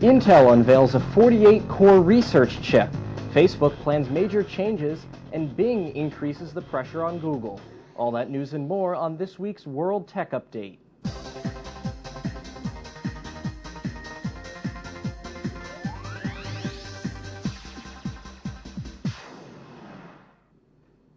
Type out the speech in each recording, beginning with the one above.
Intel unveils a 48-core research chip. Facebook plans major changes, and Bing increases the pressure on Google. All that news and more on this week's World Tech Update.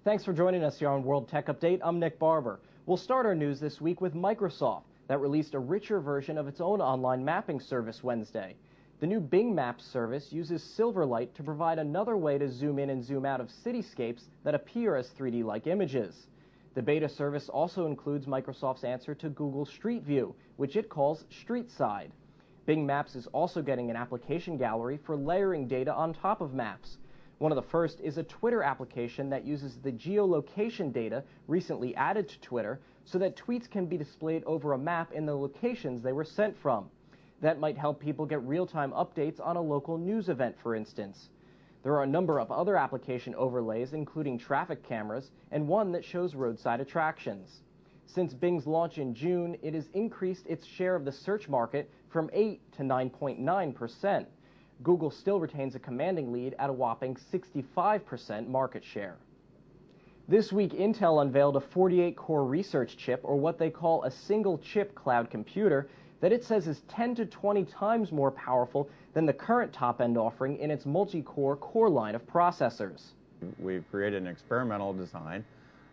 Thanks for joining us here on World Tech Update. I'm Nick Barber. We'll start our news this week with Microsoft, that released a richer version of its own online mapping service Wednesday. The new Bing Maps service uses Silverlight to provide another way to zoom in and zoom out of cityscapes that appear as 3D-like images. The beta service also includes Microsoft's answer to Google Street View, which it calls StreetSide. Bing Maps is also getting an application gallery for layering data on top of maps. One of the first is a Twitter application that uses the geolocation data recently added to Twitter so that tweets can be displayed over a map in the locations they were sent from. That might help people get real-time updates on a local news event, for instance. There are a number of other application overlays, including traffic cameras, and one that shows roadside attractions. Since Bing's launch in June, it has increased its share of the search market from 8 to 9.9%. Google still retains a commanding lead at a whopping 65% market share. This week, Intel unveiled a 48-core research chip, or what they call a single-chip cloud computer, that it says is 10 to 20 times more powerful than the current top-end offering in its multi-core core line of processors. We've created an experimental design,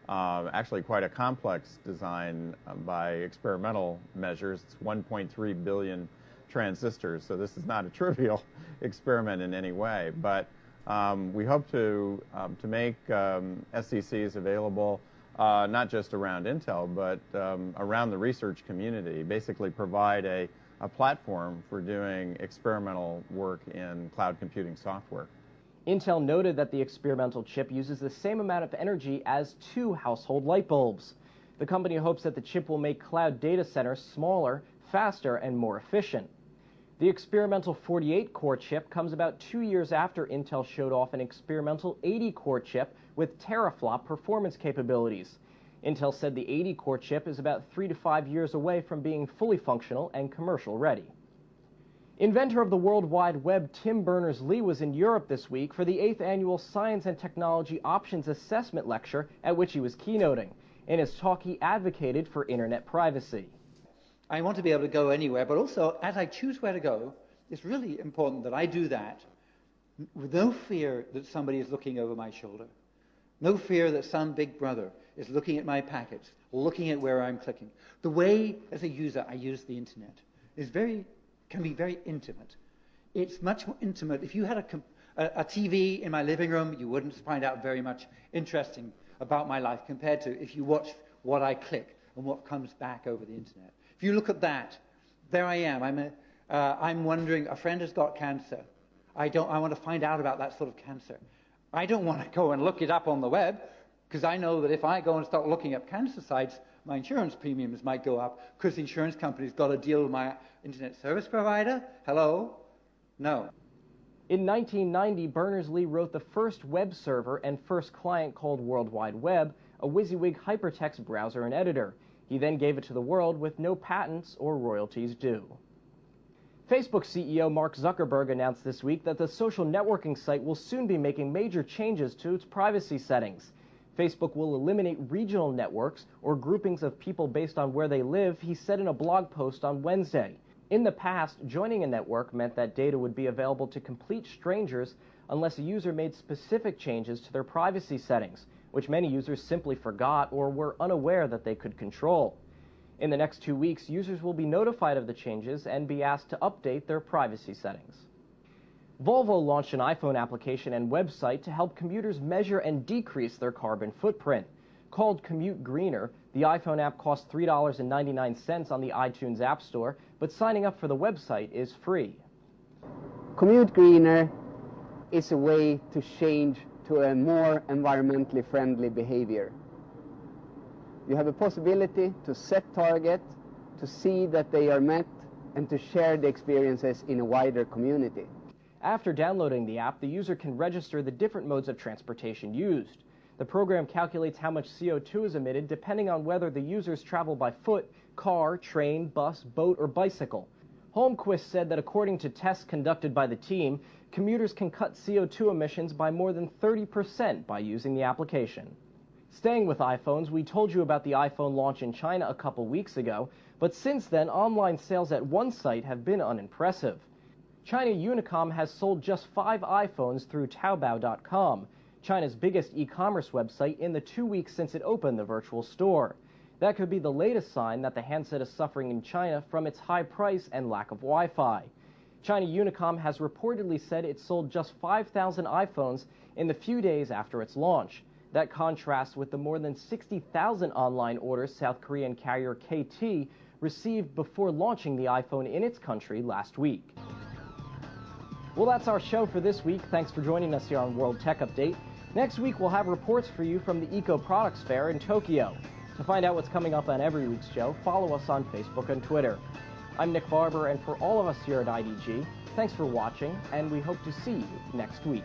actually quite a complex design by experimental measures. It's 1.3 billion transistors, so this is not a trivial experiment in any way, but we hope to make SCCs available not just around Intel, but around the research community, basically provide a platform for doing experimental work in cloud computing software. Intel noted that the experimental chip uses the same amount of energy as 2 household light bulbs. The company hopes that the chip will make cloud data centers smaller, faster, and more efficient. The experimental 48-core chip comes about 2 years after Intel showed off an experimental 80-core chip with teraflop performance capabilities. Intel said the 80-core chip is about 3 to 5 years away from being fully functional and commercial ready. Inventor of the World Wide Web Tim Berners-Lee was in Europe this week for the 8th annual Science and Technology Options Assessment Lecture, at which he was keynoting. In his talk, he advocated for internet privacy. I want to be able to go anywhere, but also, as I choose where to go, it's really important that I do that with no fear that somebody is looking over my shoulder, no fear that some big brother is looking at my packets, looking at where I'm clicking. The way, as a user, I use the internet can be very intimate. It's much more intimate. If you had a TV in my living room, you wouldn't find out very much interesting about my life compared to if you watch what I click and what comes back over the internet. If you look at that, there I am. I'm wondering, a friend has got cancer. I want to find out about that sort of cancer. I don't want to go and look it up on the web, because I know that if I go and start looking up cancer sites, my insurance premiums might go up, because the insurance company's got to deal with my internet service provider. Hello? No. In 1990, Berners-Lee wrote the first web server and first client called World Wide Web, a WYSIWYG hypertext browser and editor. He then gave it to the world with no patents or royalties due. Facebook CEO Mark Zuckerberg announced this week that the social networking site will soon be making major changes to its privacy settings. Facebook will eliminate regional networks or groupings of people based on where they live, he said in a blog post on Wednesday. In the past, joining a network meant that data would be available to complete strangers unless a user made specific changes to their privacy settings, which many users simply forgot or were unaware that they could control. In the next 2 weeks, users will be notified of the changes and be asked to update their privacy settings. Volvo launched an iPhone application and website to help commuters measure and decrease their carbon footprint. Called Commute Greener, the iPhone app costs $3.99 on the iTunes App Store, but signing up for the website is free. Commute Greener is a way to change to a more environmentally friendly behavior. You have a possibility to set targets, to see that they are met, and to share the experiences in a wider community. After downloading the app, the user can register the different modes of transportation used. The program calculates how much CO2 is emitted depending on whether the users travel by foot, car, train, bus, boat, or bicycle. Holmquist said that according to tests conducted by the team, commuters can cut CO2 emissions by more than 30% by using the application. Staying with iPhones, we told you about the iPhone launch in China a couple weeks ago, but since then, online sales at one site have been unimpressive. China Unicom has sold just 5 iPhones through Taobao.com, China's biggest e-commerce website, in the 2 weeks since it opened the virtual store. That could be the latest sign that the handset is suffering in China from its high price and lack of Wi-Fi. China Unicom has reportedly said it sold just 5,000 iPhones in the few days after its launch. That contrasts with the more than 60,000 online orders South Korean carrier KT received before launching the iPhone in its country last week. Well, that's our show for this week. Thanks for joining us here on World Tech Update. Next week, we'll have reports for you from the Eco Products Fair in Tokyo. To find out what's coming up on every week's show, follow us on Facebook and Twitter. I'm Nick Barber, and for all of us here at IDG, thanks for watching, and we hope to see you next week.